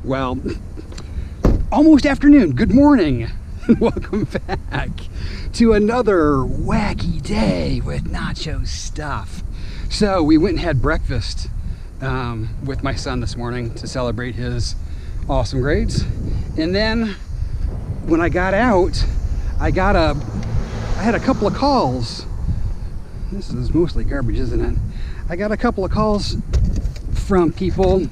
Well, almost afternoon. Good morning. Welcome back to another wacky day with Nacho Stuff. So we went and had breakfast with my son this morning to celebrate his awesome grades. And then when I got out, I had a couple of calls. This is mostly garbage, isn't it? I got a couple of calls from people.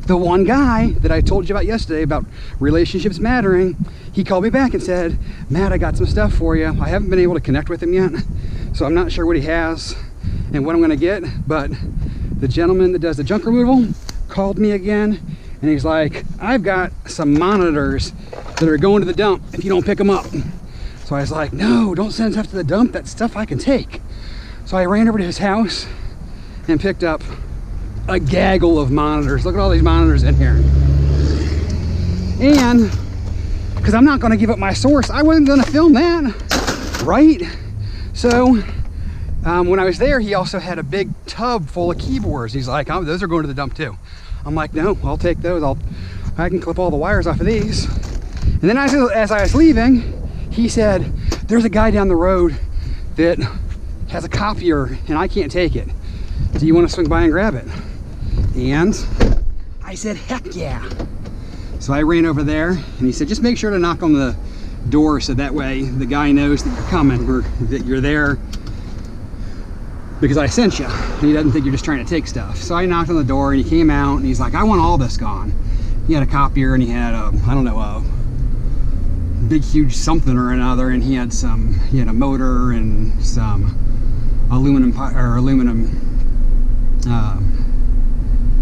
The one guy that I told you about yesterday about relationships mattering, he called me back and said, Matt, I got some stuff for you. I haven't been able to connect with him yet, so I'm not sure what he has and what I'm gonna get, but the gentleman that does the junk removal called me again, and he's like, I've got some monitors that are going to the dump if you don't pick them up. So I was like, no, don't send stuff to the dump. That's stuff I can take. So I ran over to his house and picked up a gaggle of monitors. Look at all these monitors in here. And because I'm not going to give up my source, I wasn't going to film that, right? So when I was there, he also had a big tub full of keyboards. He's like, oh, those are going to the dump too. I'm like, no, I'll take those. I can clip all the wires off of these. And then as I was leaving, he said, there's a guy down the road that has a copier and I can't take it. Do you want to swing by and grab it? And I said, heck yeah. So I ran over there and he said, just make sure to knock on the door so that way the guy knows that you're coming or that you're there because I sent you. And he doesn't think you're just trying to take stuff. So I knocked on the door and he came out and he's like, I want all this gone. He had a copier and he had a, I don't know, a big huge something or another, and he had a motor and some aluminum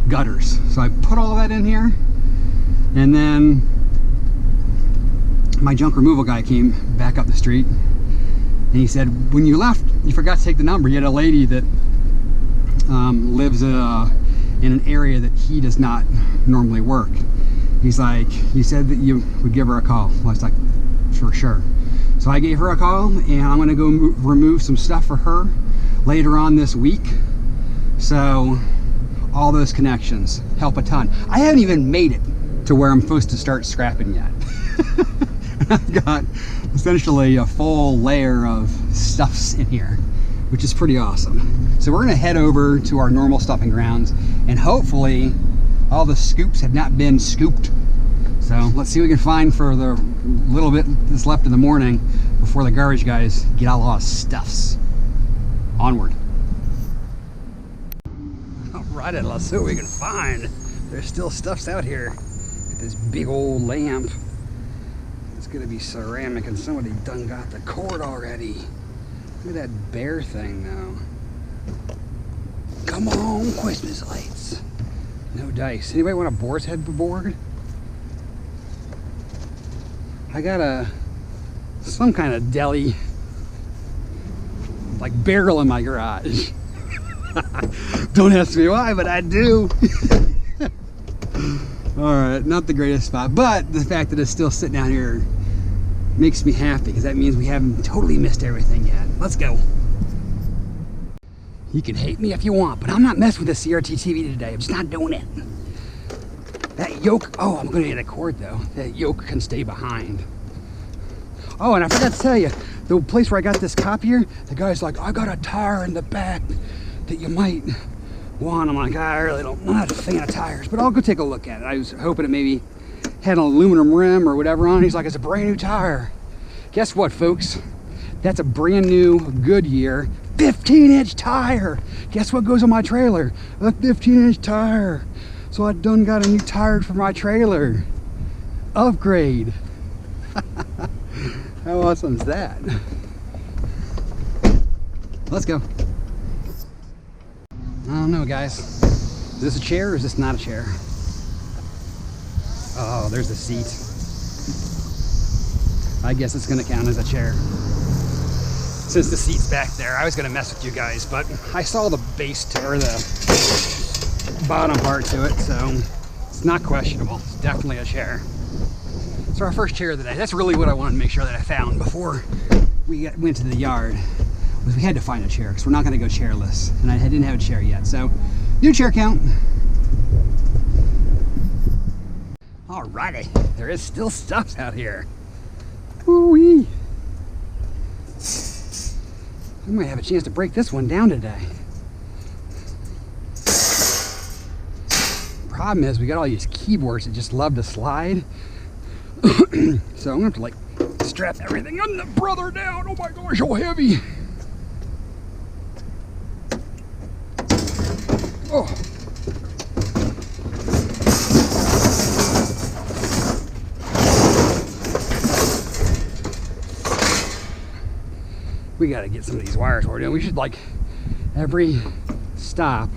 gutters. So I put all that in here, and then my junk removal guy came back up the street and he said, when you left, you forgot to take the number. You had a lady that lives in an area that he does not normally work. He's like, you said that you would give her a call. I was like, for sure. So I gave her a call and I'm gonna go remove some stuff for her later on this week. So all those connections help a ton. I haven't even made it to where I'm supposed to start scrapping yet. I've got essentially a full layer of stuffs in here, which is pretty awesome. So we're gonna head over to our normal stuffing grounds and hopefully all the scoops have not been scooped. So let's see what we can find for the little bit that's left in the morning before the garbage guys get all our stuffs. Onward. All right, let's see what we can find. There's still stuffs out here. This big old lamp. It's gonna be ceramic and somebody done got the cord already. Look at that bear thing now. Come on, Christmas lights. No dice. Anybody want a boar's head board? I got some kind of deli like barrel in my garage. Don't ask me why, but I do. All right, not the greatest spot, but the fact that it's still sitting out here makes me happy because that means we haven't totally missed everything yet. Let's go. You can hate me if you want, but I'm not messing with the CRT TV today. I'm just not doing it. That yoke, oh, I'm gonna need a cord though. That yoke can stay behind. Oh, and I forgot to tell you, the place where I got this copier, the guy's like, I got a tire in the back that you might want. I'm like, I'm not a fan of tires, but I'll go take a look at it. I was hoping it maybe had an aluminum rim or whatever on it. He's like, it's a brand new tire. Guess what, folks? That's a brand new Goodyear 15-inch tire. Guess what goes on my trailer? A 15-inch tire. So I done got a new tire for my trailer. Upgrade. How awesome is that? Let's go. I don't know, guys. Is this a chair or is this not a chair? Oh, there's the seat. I guess it's gonna count as a chair. Since the seat's back there, I was gonna mess with you guys, but I saw the base to, or the bottom part to it, so it's not questionable. It's definitely a chair. So our first chair of the day, that's really what I wanted to make sure that I found before we went to the yard, was we had to find a chair because we're not gonna go chairless, and I didn't have a chair yet, so new chair count. Alrighty, there is still stuff out here. Woo-wee. I might have a chance to break this one down today. Problem is, we got all these keyboards that just love to slide. So I'm gonna have to like strap everything on the brother down. Oh my gosh, so heavy. Oh. We got to get some of these wires sorted out. We should, like, every stop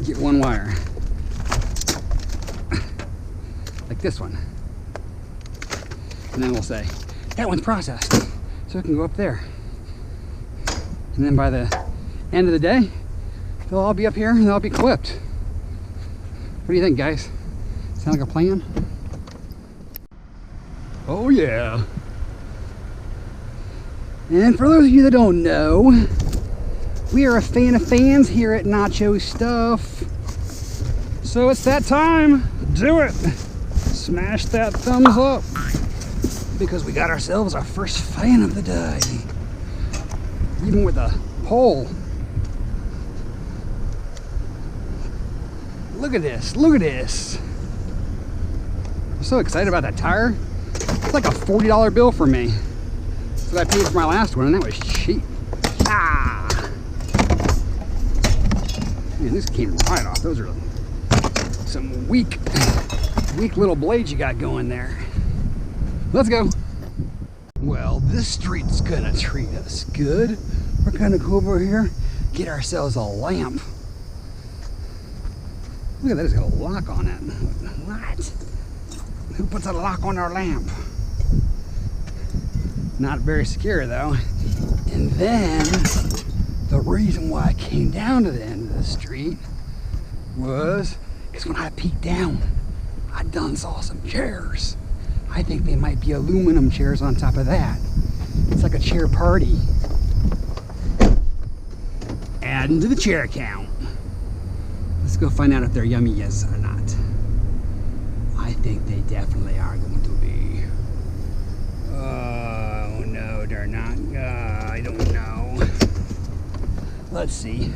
get one wire. Like this one. And then we'll say, that one's processed. So it can go up there. And then by the end of the day, they'll all be up here and they'll all be clipped. What do you think, guys? Sound like a plan? Oh, yeah. And for those of you that don't know, we are a fan of fans here at Nacho Stuff. So it's that time. Do it. Smash that thumbs up. Because we got ourselves our first fan of the day. Even with a pole. Look at this. Look at this. I'm so excited about that tire. It's like a $40 bill for me. I paid for my last one, and that was cheap. Ah! Man, this came right off. Those are some weak little blades you got going there. Let's go. Well, this street's gonna treat us good. We're gonna go over here, get ourselves a lamp. Look at that, it's got a lock on it. What? Who puts a lock on our lamp? Not very secure though. And then the reason why I came down to the end of the street was because when I peeked down, I done saw some chairs. I think they might be aluminum chairs on top of that. It's like a chair party. Adding to the chair count. Let's go find out if they're yummy yes or not. I think they definitely are going to be. Oh no, they're not. I don't know. Let's see.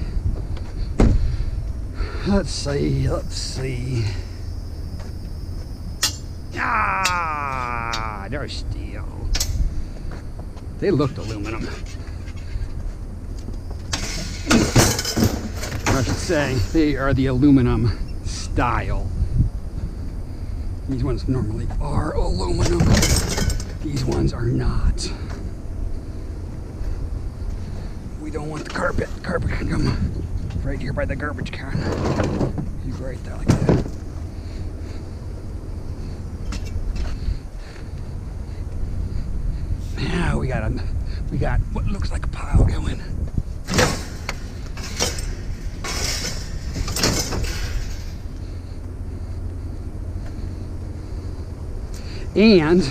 Let's see. Ah, they're steel. They looked aluminum. I should say they are the aluminum style. These ones normally are aluminum. These ones are not. We don't want the carpet. The carpet can come right here by the garbage can. He's right there like that. Now we got what looks like a pile going. And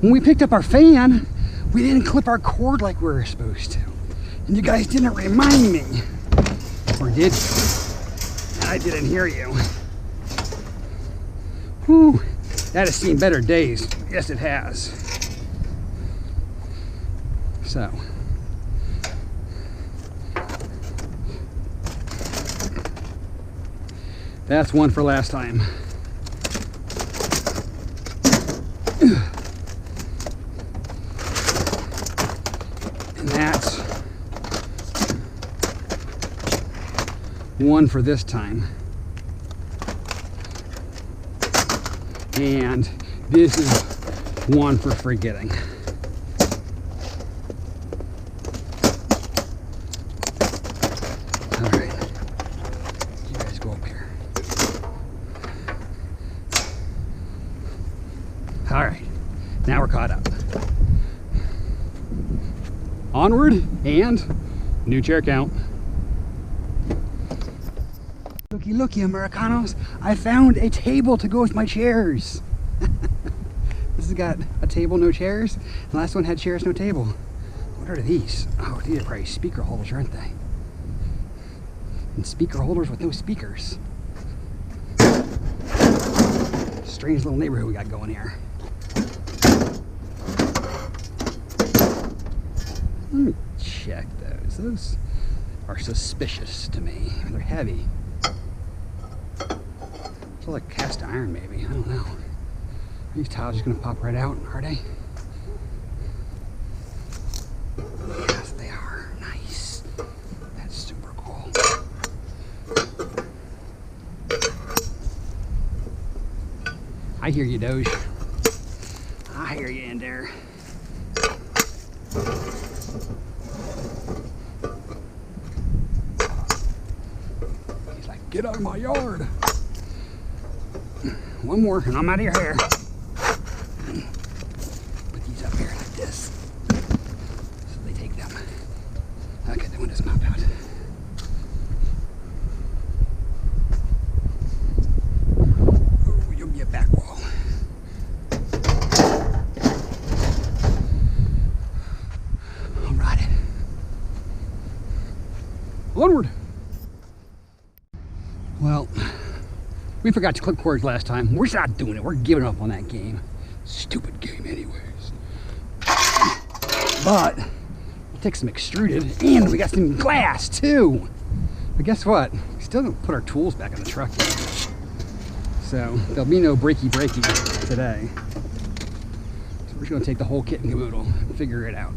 when we picked up our fan, we didn't clip our cord like we were supposed to. And you guys didn't remind me. Or did you? And I didn't hear you. Whew, that has seen better days. Yes, it has. So. That's one for last time. And that's one for this time. And this is one for forgetting. All right, you guys go up here. All right, now we're caught up. Onward and new chair count. Looky, looky, Americanos. I found a table to go with my chairs. This has got a table, no chairs. The last one had chairs, no table. What are these? Oh, these are probably speaker holders, aren't they? And speaker holders with no speakers. strange little neighborhood we got going here. Let me check those. Those are suspicious to me. They're heavy. It's like cast iron, maybe. I don't know. Are these tiles just gonna pop right out, are they? Yes, they are. Nice. That's super cool. I hear you, Doge. I hear you in there. He's like, get out of my yard. One more, and I'm out of your hair. Put these up here like this, so they take them. Okay, the windows pop out. Oh, you'll be a back wall. All right. Onward. Well, we forgot to clip cords last time. We're not doing it. We're giving up on that game. Stupid game anyways. But we'll take some extruded, and we got some glass too. But guess what? We still don't put our tools back in the truck yet. So there'll be no breaky today. So we're just gonna take the whole kit and caboodle and figure it out.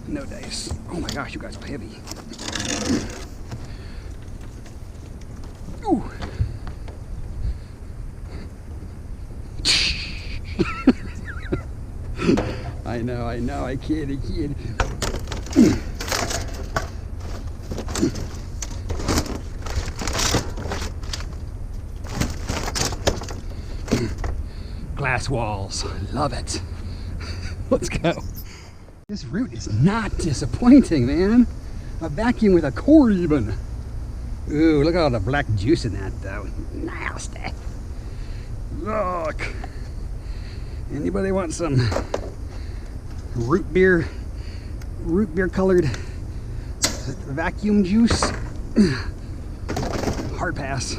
No dice. Oh my gosh, you guys are heavy. Ooh. I know, I kid. Glass walls, love it. Let's go. This route is not disappointing, man. A vacuum with a core even. Ooh, look at all the black juice in that though. Nasty. Look. Anybody want some root beer colored vacuum juice? Hard pass.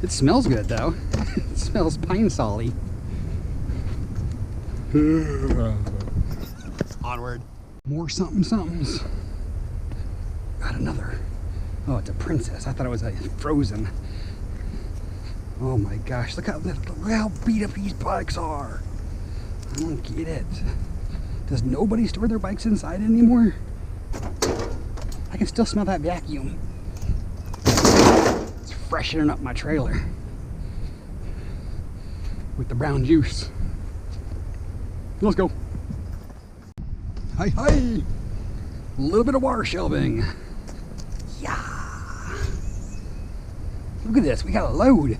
It smells good though. It smells pine solly. Onward. More somethings. Got another. Oh, it's a princess. I thought it was a Frozen. Oh my gosh, look how beat up these bikes are. I don't get it. Does nobody store their bikes inside anymore? I can still smell that vacuum. It's freshening up my trailer with the brown juice. Let's go. Hi. A little bit of water shelving. Yeah. Look at this, we got a load.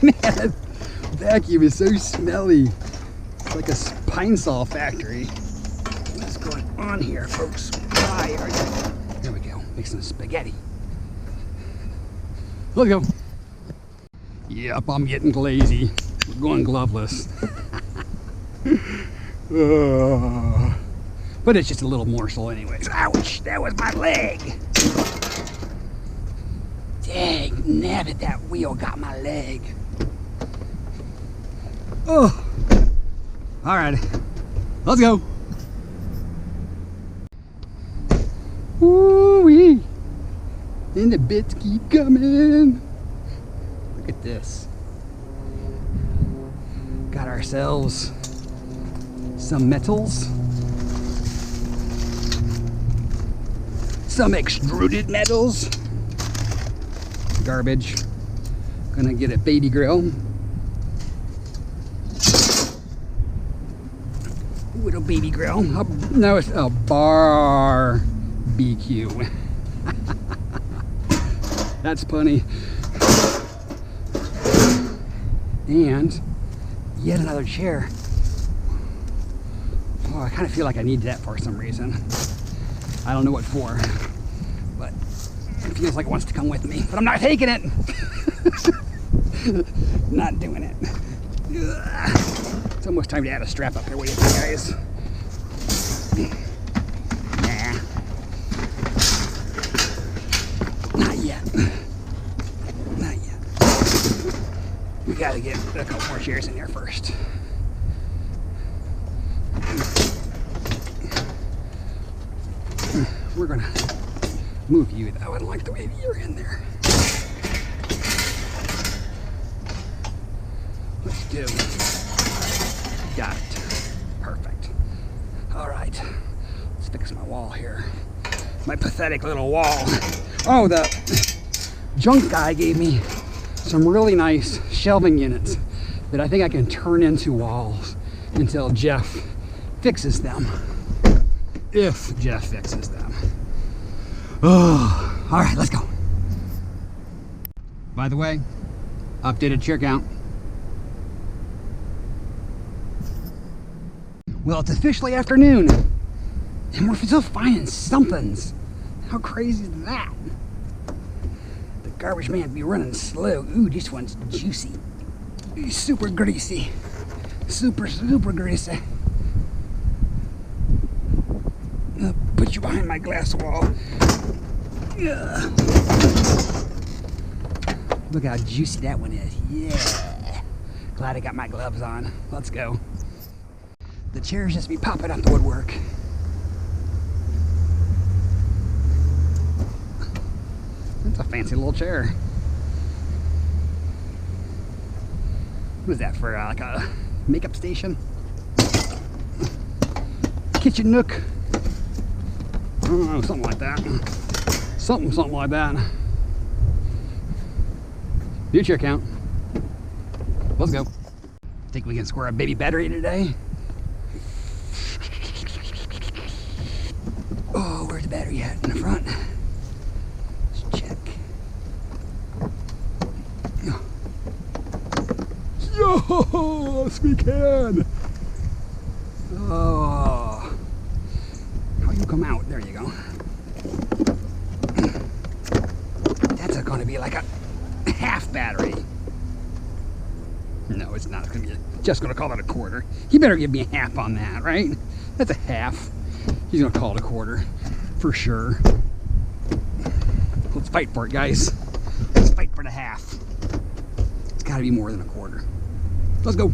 Man, that vacuum is so smelly. It's like a pine saw factory. What's going on here, folks? Why are you? There we go, mixing spaghetti. Let's go. Yep, I'm getting lazy. We're going gloveless. But it's just a little morsel anyways. Ouch, that was my leg. Dang, nabbit, that wheel got my leg. Oh, all right, let's go. Woo-wee, and the bits keep coming. Look at this. Got ourselves some metals, some extruded metals. Garbage. Gonna get a baby grill. Little baby grill. No, it's a barbecue. That's funny. And yet another chair. Oh, I kind of feel like I need that for some reason. I don't know what for, but it feels like it wants to come with me, but I'm not taking it. Not doing it. It's almost time to add a strap up here. What do you think, guys? Nah. Not gotta get a couple more chairs in there first. We're gonna move you though. I don't like the way you're in there. Let's do. Got it. Perfect. All right. Let's fix my wall here. My pathetic little wall. Oh, the junk guy gave me some really nice shelving units that I think I can turn into walls until Jeff fixes them. If Jeff fixes them. Oh, all right, let's go. By the way, updated chair count. Well, it's officially afternoon, and we're still finding somethings. How crazy is that? The garbage man be running slow. Ooh, this one's juicy. Super greasy. Super greasy. I'll put you behind my glass wall. Ugh. Look how juicy that one is. Yeah. Glad I got my gloves on. Let's go. The chairs just be popping out the woodwork. That's a fancy little chair. What is that for, like a makeup station? Kitchen nook? I don't know, something like that. Something like that. New chair count. Let's go. Think we can score a baby battery today? Oh, where's the battery at? In the front. Let's check. Yes, we can. Oh, how you come out? There you go. That's going to be like a half battery. No, it's not. It's going to be just going to call it a quarter. He better give me a half on that, right? That's a half. He's going to call it a quarter for sure. Let's fight for it, guys. Let's fight for the half. It's got to be more than a quarter. Let's go.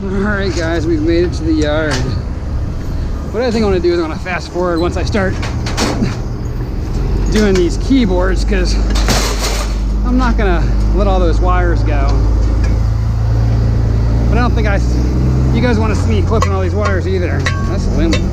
Alright guys, we've made it to the yard. What I think I want to do is I want to fast forward once I start doing these keyboards, because I'm not going to let all those wires go. But I don't think you guys want to see me clipping all these wires either. That's aluminum.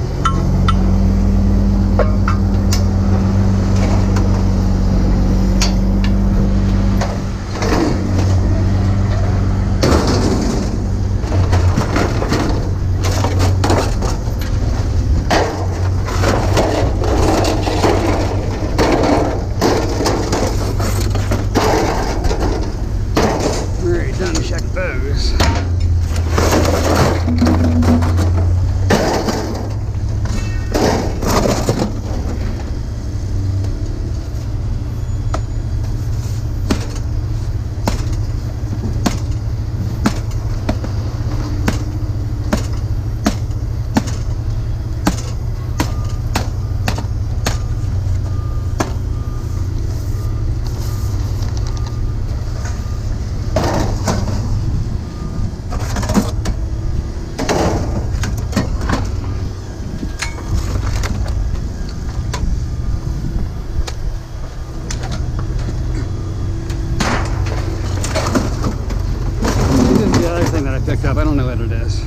Picked up. I don't know what it is.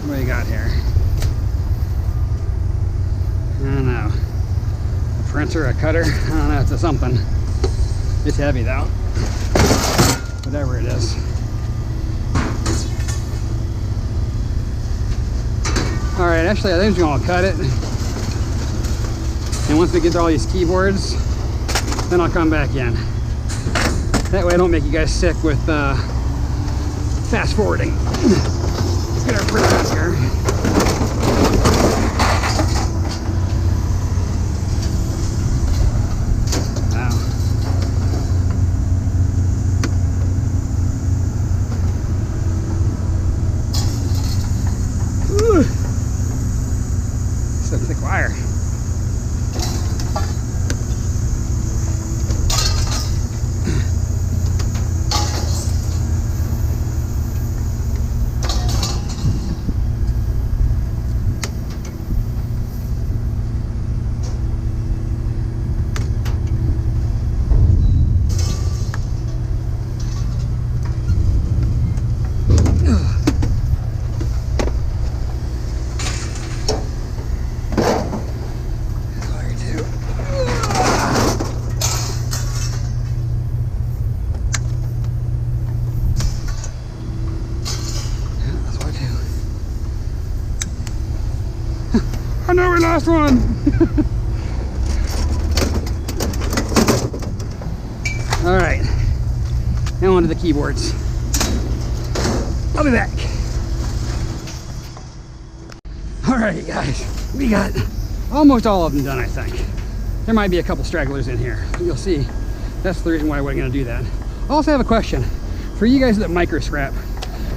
What do you got here? I don't know. A printer, a cutter? I don't know. It's a something. It's heavy though. Whatever it is. Alright, actually I think I'm just going to cut it. And once we get to all these keyboards, then I'll come back in. That way I don't make you guys sick with fast forwarding. Let's get our printer out here. Wow. last one. All right, now onto the keyboards. I'll be back. All right, guys, we got almost all of them done, I think. There might be a couple stragglers in here. You'll see. That's the reason why we're gonna do that. I also have a question for you guys that micro scrap.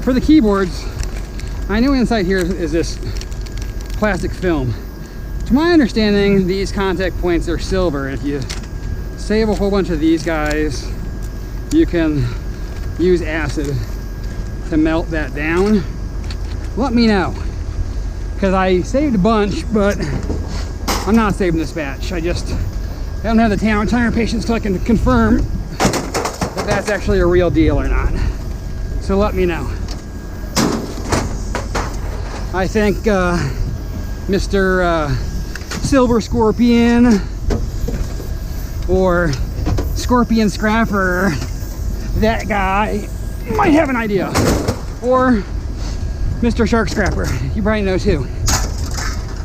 For the keyboards, I know inside here is this plastic film. To my understanding, these contact points are silver. If you save a whole bunch of these guys, you can use acid to melt that down. Let me know, because I saved a bunch, but I'm not saving this batch. I don't have the time or patience till I can confirm that that's actually a real deal or not. So let me know. I think Mr. Silver Scorpion or Scorpion Scrapper, that guy might have an idea. Or Mr. Shark Scrapper, you probably know too.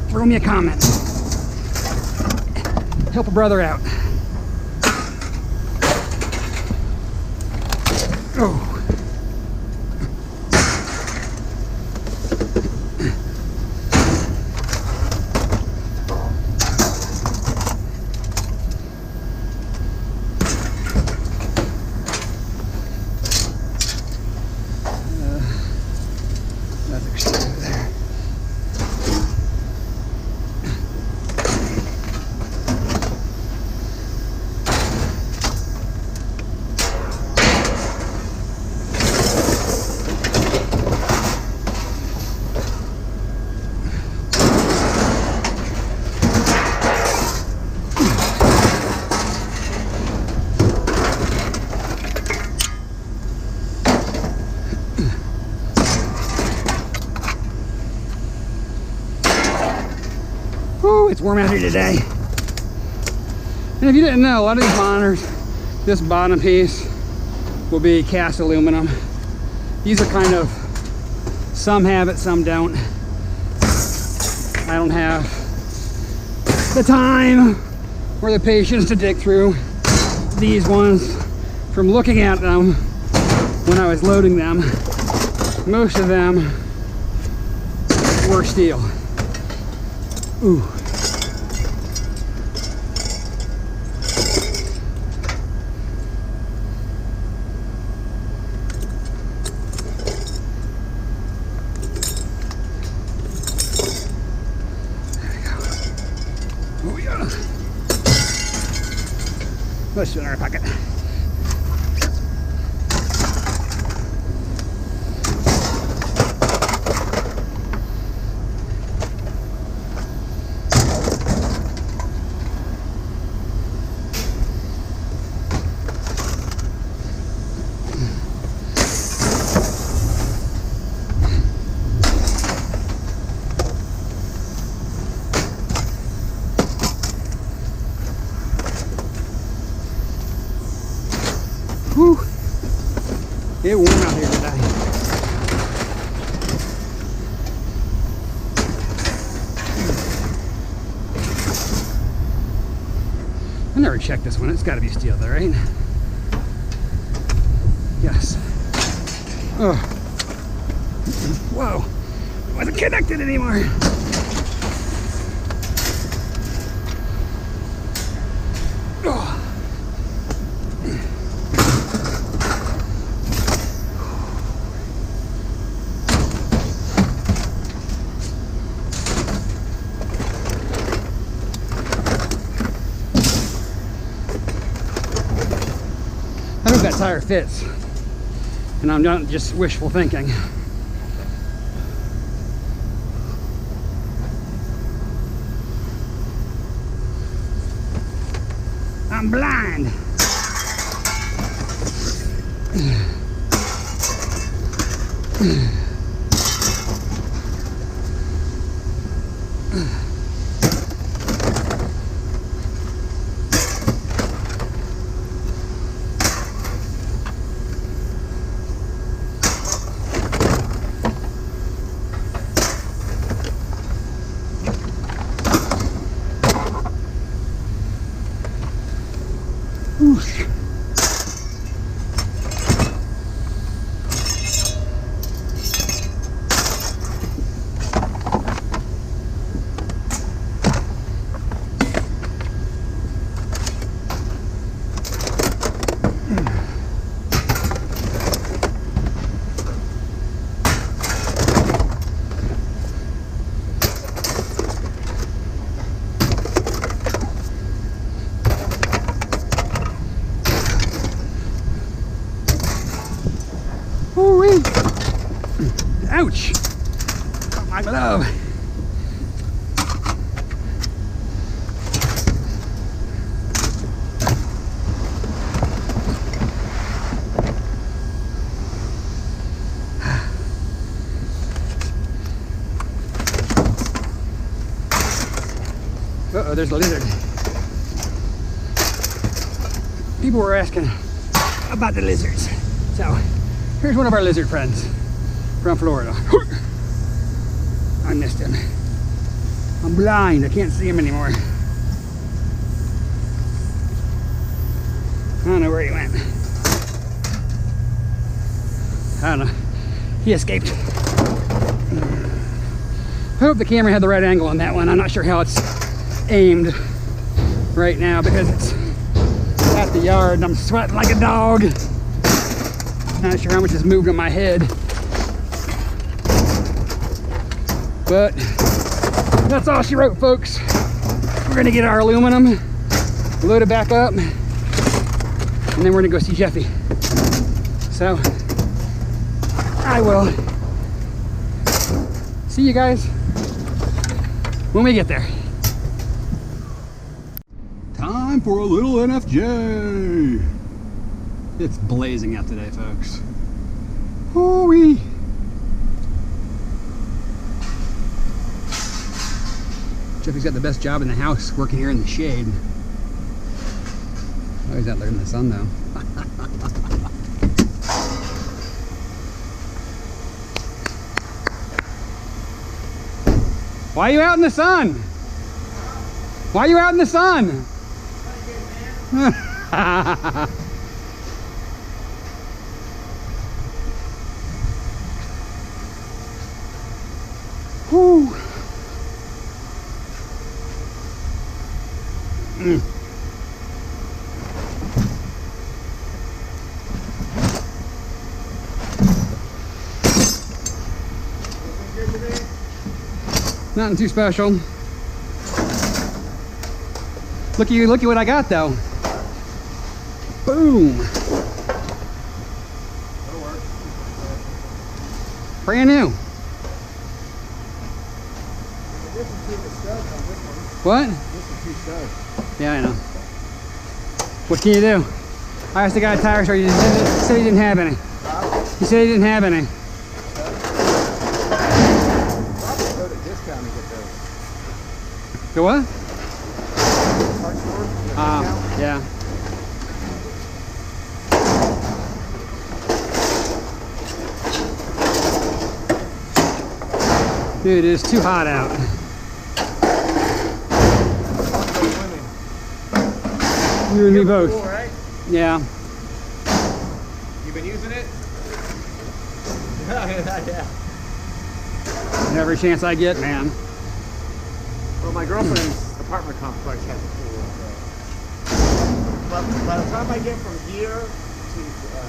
Throw me a comment. Help a brother out. Oh. That's extruded there. Whew, it's warm out here today. And if you didn't know, a lot of these monitors, this bottom piece will be cast aluminum. These are kind of, some have it, some don't. I don't have the time or the patience to dig through these ones. From looking at them when I was loading them, most of them were steel. Ooh. Oh yeah. Let's put it in our pocket. Whew. It's warm out here today. I never checked this one. It's got to be steel though, right? Yes. Oh. Whoa. It wasn't connected anymore. Oh. I hope that tire fits, and I'm not just wishful thinking. I'm blind. Ooh-wee. Ouch! Got my glove. Uh-oh, there's a lizard. People were asking about the lizards. So, here's one of our lizard friends from Florida. I missed him. I'm blind, I can't see him anymore. I don't know where he went. I don't know. He escaped. I hope the camera had the right angle on that one. I'm not sure how it's aimed right now because it's at the yard and I'm sweating like a dog. Not sure how much has moved on my head, but that's all she wrote, folks. We're gonna get our aluminum, load it back up, and then we're gonna go see Jeffy. So I will see you guys when we get there. Time for a little NFJ. It's blazing out today, folks. Hoo-wee. Jeffy's got the best job in the house, working here in the shade. Oh, he's out there in the sun, though. Why are you out in the sun? Why are you out in the sun? Whew. Nothing too special. Look at you, look at what I got though. Boom. Brand new. What? Yeah, I know. What can you do? I asked the guy at Tire Store, he said he didn't have any. He said he didn't have any. Go what? Yeah. Dude, it is too hot out. You and me both. Cool, right? Yeah. You been using it? Yeah. Every chance I get, man. Well, my girlfriend's apartment complex has a pool. But by the time I get from here to...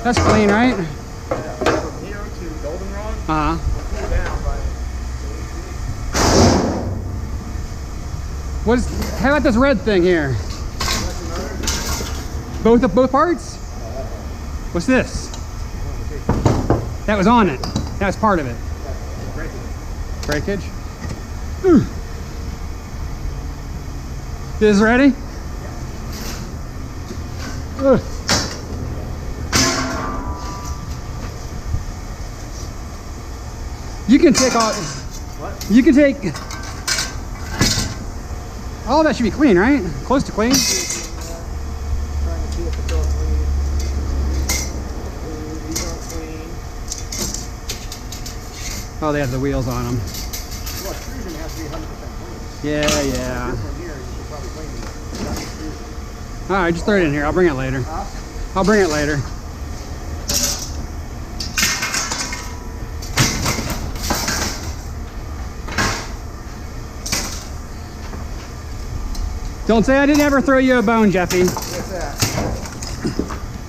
That's clean, right? Yeah, from here to Goldenrod, Uh-huh. we'll cool down by... How about this red thing here? Both parts? What's this? That was on it. That was part of it. Breakage. This is ready? You can take all. What? You can take. All that should be clean, right? Close to clean. Oh, they have the wheels on them. Well, extrusion has to be 100% clean. Yeah, yeah. This one here, you should probably clean it. All right, just throw it in here. I'll bring it later. I'll bring it later. Don't say I didn't ever throw you a bone, Jeffy. What's that?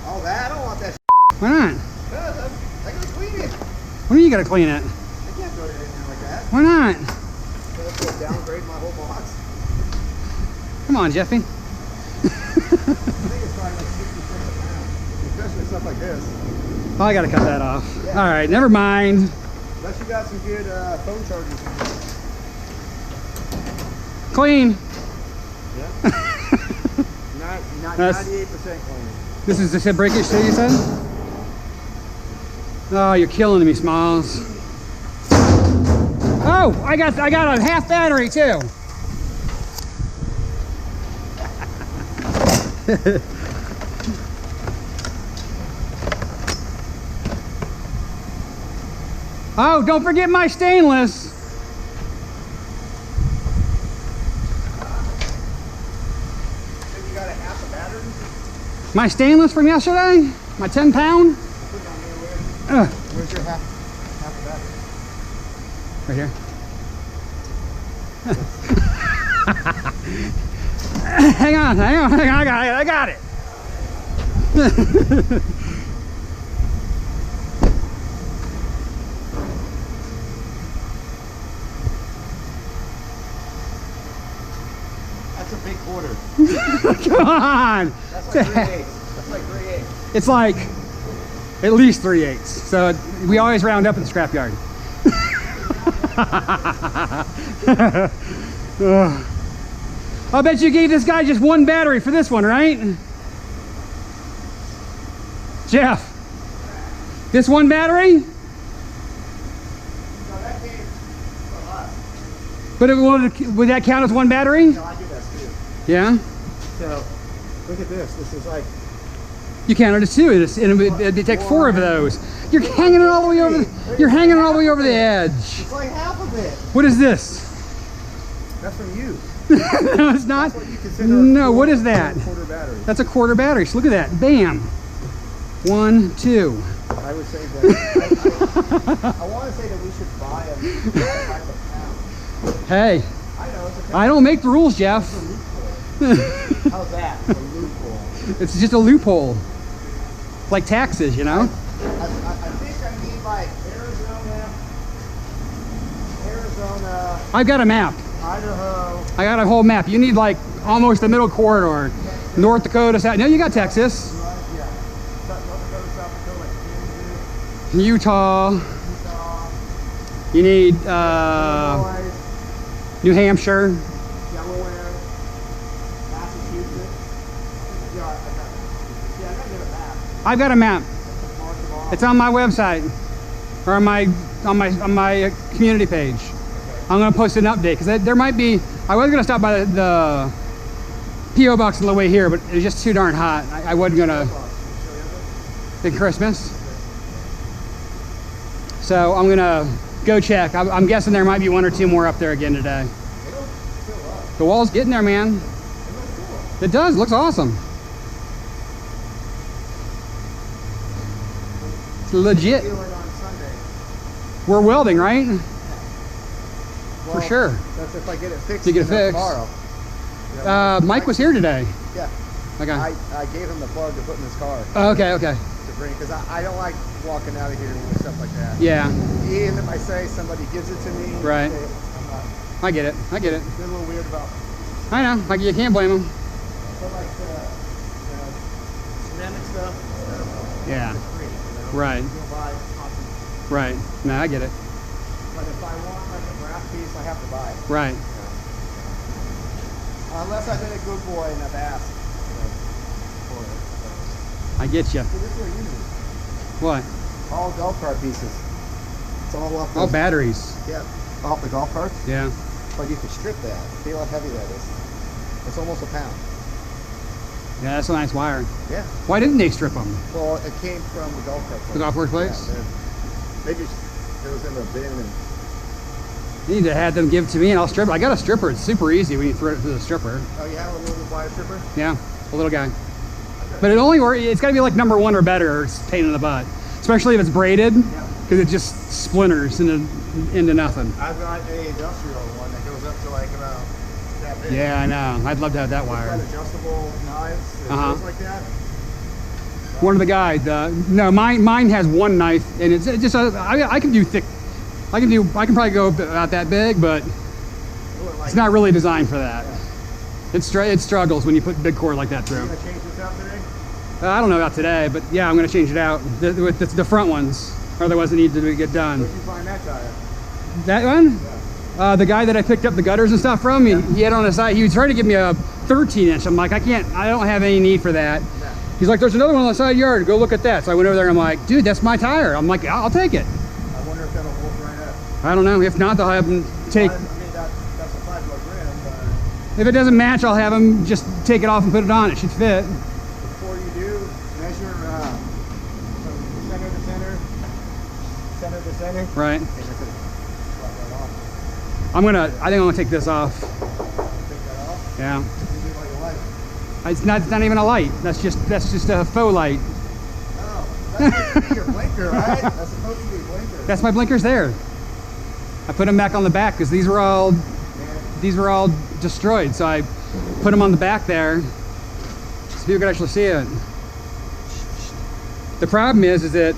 All that? I don't want that. Why not? Because I gotta clean it. When are you gonna clean it? I can't throw it in there like that. Why not? That's gonna downgrade my whole box. Come on, Jeffy. I think it's probably like 60 cents a pound, especially stuff like this. Oh, I gotta cut that off. Yeah. All right, never mind. Unless you got some good phone chargers. Clean. Yeah. Not 98% clean. This is the hip breakage too, you said? Oh, you're killing me, Smalls. Oh, I got a half battery too. Oh, don't forget my stainless. So you got a half a battery? My stainless from yesterday? My 10-pound? Where's your half a battery? Right here. hang on, I got it. That's a big quarter. Come on. That's like 3/8. That's like 3/8. It's like at least 3/8. So we always round up at the scrapyard. I bet you gave this guy just one battery for this one, right? Jeff, this one battery? No, that came from us. But would that count as one battery? No, I do that too. Yeah? So, look at this. This is like... You counted it too. It'd take 4 of those. You're hanging it all the way over. You're hanging it all the way over the edge. It's like half of it. What is this? That's from you. No, it's not. That's what you consider No, what is that? Quarter battery. That's a quarter battery. So look at that. Bam. 1, 2. I would say that. I want to say that we should buy a type of pound. Hey, I know it's a I don't make the rules, Jeff. loophole. How's that? It's a loophole. It's just a loophole. It's like taxes, you know? I think I need like Arizona, I've got a map. Idaho. I got a whole map. You need like almost the middle corridor. North Dakota, South. No, you got Texas. Yeah. North Dakota, South Dakota, like Kansas, Utah. Utah, You need Illinois, New Hampshire. Delaware, Massachusetts. Yeah, I gotta get a map. I've got a map. Mark them off. It's on my website or on my community page. I'm gonna post an update because there might be. I was gonna stop by the PO box on the way here, but it was just too darn hot. I wasn't gonna. In Christmas. So I'm gonna go check. I'm guessing there might be 1 or 2 more up there again today. The wall's getting there, man. It does. Looks awesome. It's legit. We're welding, right? For sure. That's if I get it fixed. You get it fixed. Tomorrow. Mike was here today. Yeah. Okay. I gave him the plug to put in his car. Oh, okay. To bring, because I don't like walking out of here with stuff like that. Yeah. Even if I say somebody gives it to me. Right. I'm not. I get it. I get it. They're a little weird about. I know. Like you can't blame him. But like ceramic stuff. Yeah. It's free. Right. You don't buy awesome. Right. No, I get it. But if I want like a brass piece, I have to buy it. Right. Unless I've been a good boy and I've asked for it. I get you. So this is what you need. What? All golf cart pieces. It's all off the All batteries. Yeah, off the golf carts. Yeah. But you can strip that. Feel how heavy that is. It's almost a pound. Yeah, that's a nice wire. Yeah. Why didn't they strip them? Well, it came from the golf cart place. The golf course place? Yeah, maybe it was in the bin and You need to have them give it to me and I'll strip it. I got a stripper. It's super easy when you throw it through the stripper. oh, you have a little wire stripper? Yeah, a little guy. But it only it's got to be like number 1 or better, or it's a pain in the butt. Especially if it's braided, because it just splinters into nothing. I've got a industrial one that goes up to like about that big. Yeah, I know. I'd love to have that It's wire. got adjustable knives that goes like that. One of the guys, no, mine has 1 knife, and it's just I can do thick. I can probably go about that big, but it's not really designed for that. It struggles when you put big cord like that through. You gonna change this out today? I don't know about today, but yeah, I'm going to change it out. The front ones are the ones that need to get done. Where'd you find that tire? That one? Yeah. The guy that I picked up the gutters and stuff from, he had on the side, he was trying to give me a 13-inch. I'm like, I don't have any need for that. Yeah. He's like, there's another one on the side yard, go look at that. So I went over there and I'm like, dude, that's my tire. I'm like, I'll take it. I wonder if that'll hold right up. I don't know. If not, they'll have him take. I mean, that's a 5-foot rim, but If it doesn't match, I'll have him just take it off and put it on. It should fit. before you do, measure from center to center, center to center. Right. And if it's right off. I think I'm gonna take this off. Take that off. Yeah. You do like a light. It's not even a light. That's just a faux light. Oh, that's supposed to be your blinker, right? That's supposed to be a blinker. That's my blinkers there. I put them back on the back because these were all destroyed. So I put them on the back there so people could actually see it. The problem is that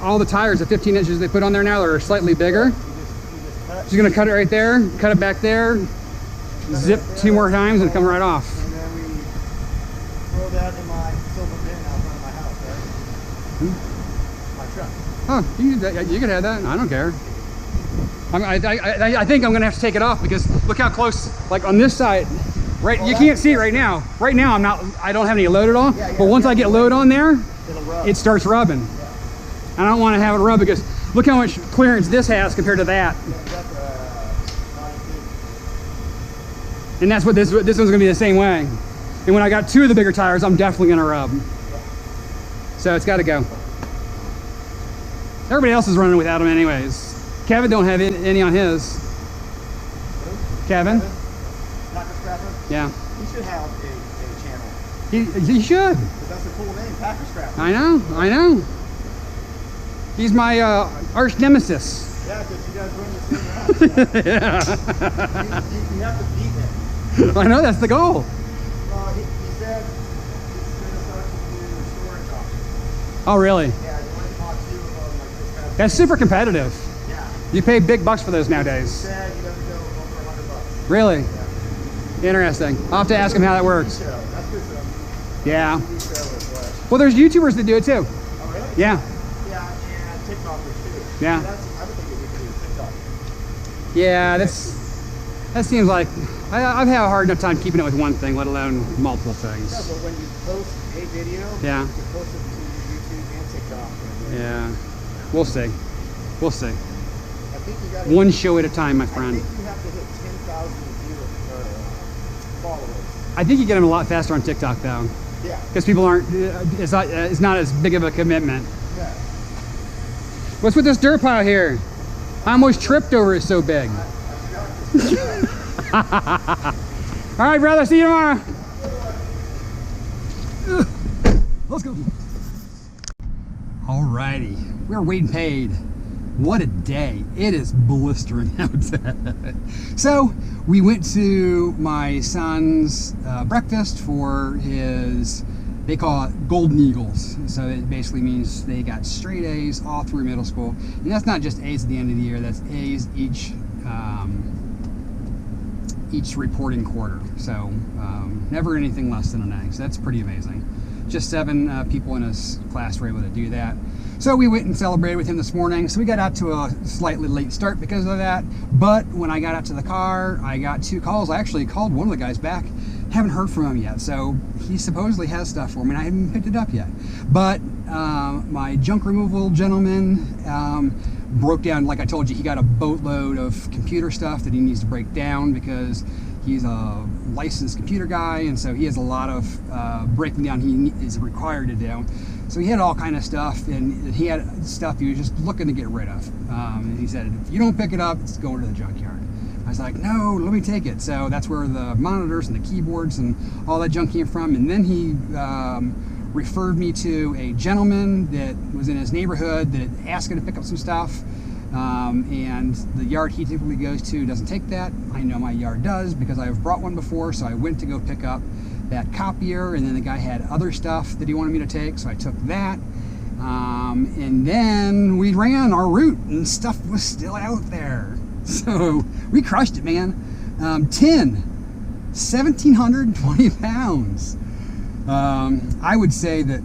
all the tires, the 15 inches they put on there now, are slightly bigger. You just cut. She's gonna cut it right there, cut it back there, zip 2 more times, and come right off. And then we throw that in my silver bin out front of my house, right? My truck. Oh, you can have that. I don't care. I think I'm gonna have to take it off because look how close, like on this side, right? You can't see it right now. Right now, I don't have any load at all. But once I get load on there, It'll rub. it starts rubbing. Yeah. I don't want to have it rub because look how much clearance this has compared to that. And that's what this one's gonna be the same way. And when I got 2 of the bigger tires, I'm definitely gonna rub. So it's got to go. Everybody else is running without them anyways. Kevin don't have any on his. Kevin? Nacho Stuff? Yeah. He should have a channel. He should. Because that's a cool name, Packer Scrapper. I know. He's my arch nemesis. Yeah, because you guys run the same route. Yeah. You have to beat him. I know, that's the goal. He said he's going to start to do storage auctions. Oh, really? Yeah, you want to talk to like this past That's super competitive. Yeah. You pay big bucks for those He nowadays. said he doesn't go over $100. Really? Yeah. Interesting. I'll have to ask him how that works. Show. That's good stuff. Yeah. TV show is what? Well, there's YouTubers that do it too. Oh, really? Yeah. Yeah, and TikTokers too. Yeah. I would think we could do TikTok. Yeah, that seems like I've had a hard enough time keeping it with one thing, let alone multiple things. Yeah, but when you post a video, Yeah. you can post it to YouTube and TikTok. Yeah. We'll see. We'll see. I think you got One show at a time, my I friend. think you have to hit 10,000 followers. I think you get them a lot faster on TikTok though, Yeah. because people aren't. It's not as big of a commitment. Yeah. What's with this dirt pile here? I almost tripped over it so big. All right, brother. See you tomorrow. Let's go. All righty. We're waiting paid. What a day. It is blistering outside. So we went to my son's breakfast for his, they call it Golden Eagles. So it basically means they got straight A's all through middle school. And that's not just A's at the end of the year, that's A's each reporting quarter. So never anything less than an A. So that's pretty amazing. Just 7 people in his class were able to do that. So we went and celebrated with him this morning. So we got out to a slightly late start because of that. But when I got out to the car, I got 2 calls. I actually called one of the guys back. Haven't heard from him yet. So he supposedly has stuff for me and I haven't picked it up yet. But my junk removal gentleman broke down, like I told you, he got a boatload of computer stuff that he needs to break down because he's a licensed computer guy, and so he has a lot of breaking down he is required to do. So he had all kind of stuff, and he had stuff he was just looking to get rid of. And he said, if you don't pick it up, it's going to the junkyard. I was like, no, let me take it. So that's where the monitors and the keyboards and all that junk came from. And then he referred me to a gentleman that was in his neighborhood that asked him to pick up some stuff. And the yard he typically goes to doesn't take that. I know my yard does because I've brought one before, so I went to go pick up that copier, and then the guy had other stuff that he wanted me to take, so I took that. And then we ran our route and stuff was still out there. So we crushed it, man. 1,720 pounds I would say that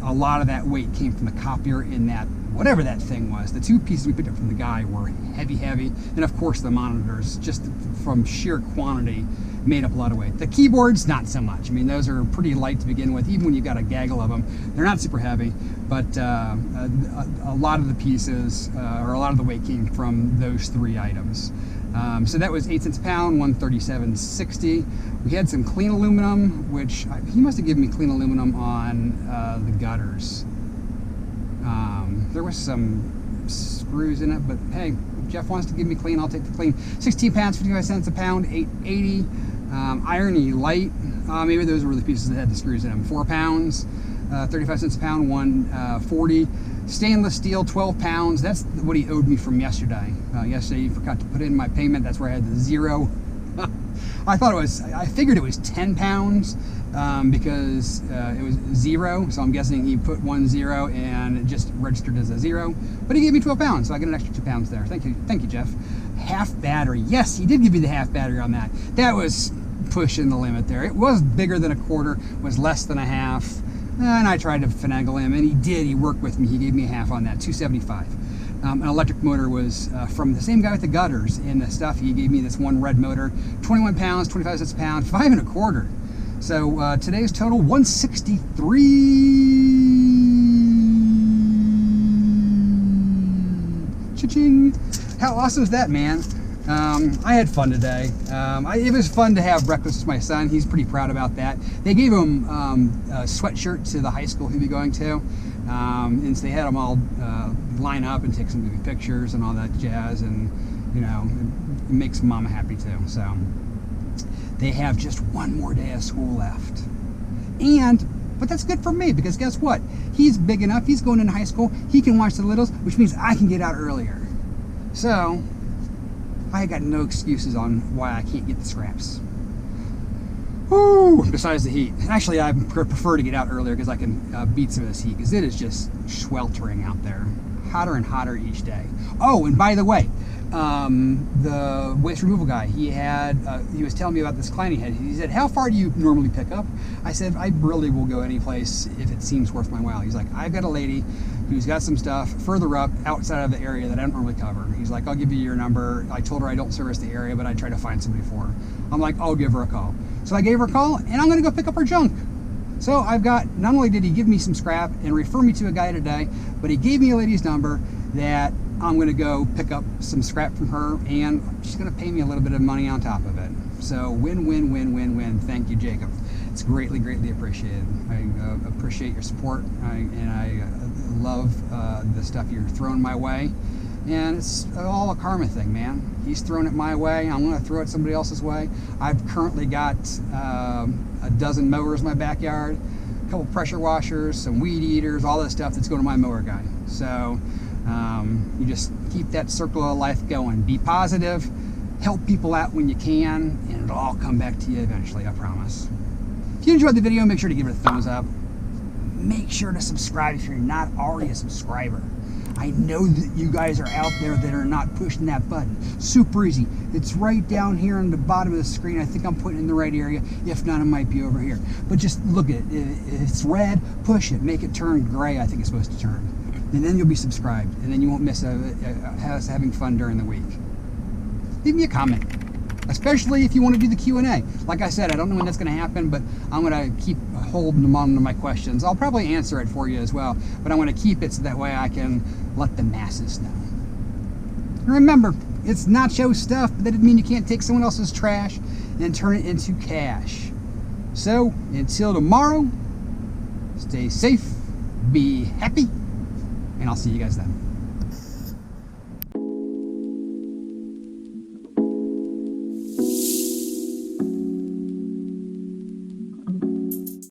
a lot of that weight came from the copier in that, whatever that thing was. The two pieces we picked up from the guy were heavy, and of course the monitors, just from sheer quantity, made up a lot of weight. The keyboards, not so much. I mean, those are pretty light to begin with, even when you've got a gaggle of them. They're not super heavy, but a lot of the pieces, or a lot of the weight came from those three items. So that was 8 cents a pound, $137.60. We had some clean aluminum, which he must have given me clean aluminum on the gutters. There was some screws in it, but hey, if Jeff wants to give me clean, I'll take the clean. 16 pounds, 55 cents a pound, $8.80. Irony light, maybe those were the pieces that had the screws in them. 4 pounds, 35 cents a pound, $1.40. Stainless steel, 12 pounds. That's what he owed me from yesterday. Yesterday he forgot to put in my payment. That's where I had the zero. I figured it was 10 pounds because it was zero. So I'm guessing he put 1 0 and it just registered as a 0. But he gave me 12 pounds, so I get an extra 2 pounds there. Thank you, Jeff. Half battery. Yes, he did give me the half battery on that. That was pushing the limit there. It was bigger than a quarter, was less than a half. And I tried to finagle him, and he did. He worked with me. He gave me a half on that, $275. An electric motor was from the same guy with the gutters in the stuff. He gave me this one red motor, 21 pounds, 25 cents a pound, 5 1/4. So today's total, $163. Cha-ching! How awesome is that, man? I had fun today. It was fun to have breakfast with my son. He's pretty proud about that. They gave him a sweatshirt to the high school he'll be going to. And so they had them all line up and take some movie pictures and all that jazz. And, you know, it makes mama happy too. So they have just one more day of school left. But that's good for me because guess what? He's big enough. He's going into high school. He can watch the littles, which means I can get out earlier. So I got no excuses on why I can't get the scraps. Woo! Besides the heat. Actually, I prefer to get out earlier because I can beat some of this heat because it is just sweltering out there. Hotter and hotter each day. Oh, and by the way, the waste removal guy, he was telling me about this client he had. He said, how far do you normally pick up? I said, I really will go any place if it seems worth my while. He's like, I've got a lady who's got some stuff further up outside of the area that I don't normally cover. He's like, I'll give you your number. I told her I don't service the area, but I try to find somebody for her. I'm like, I'll give her a call. So I gave her a call, and I'm going to go pick up her junk. So I've got, not only did he give me some scrap and refer me to a guy today, but he gave me a lady's number that I'm going to go pick up some scrap from her, and she's going to pay me a little bit of money on top of it. So win, win, win, win, win. Thank you, Jacob. It's greatly, greatly appreciated. I appreciate your support, and I love the stuff you're throwing my way. And it's all a karma thing, man. He's throwing it my way. I'm going to throw it somebody else's way. I've currently got a dozen mowers in my backyard, a couple pressure washers, some weed eaters, all that stuff that's going to my mower guy. So you just keep that circle of life going. Be positive, help people out when you can, and it'll all come back to you eventually, I promise. If you enjoyed the video, make sure to give it a thumbs up. Make sure to subscribe if you're not already a subscriber. I know that you guys are out there that are not pushing that button. Super easy. It's right down here on the bottom of the screen. I think I'm putting it in the right area. If not, it might be over here. But just look at it. If it's red, push it. Make it turn gray, I think it's supposed to turn. And then you'll be subscribed. And then you won't miss us having fun during the week. Leave me a comment. Especially if you want to do the Q&A. Like I said, I don't know when that's going to happen, but I'm going to keep holding them on to my questions. I'll probably answer it for you as well, but I want to keep it so that way I can let the masses know. And remember, it's Nacho Stuff, but that doesn't mean you can't take someone else's trash and turn it into cash. So, until tomorrow, stay safe, be happy, and I'll see you guys then.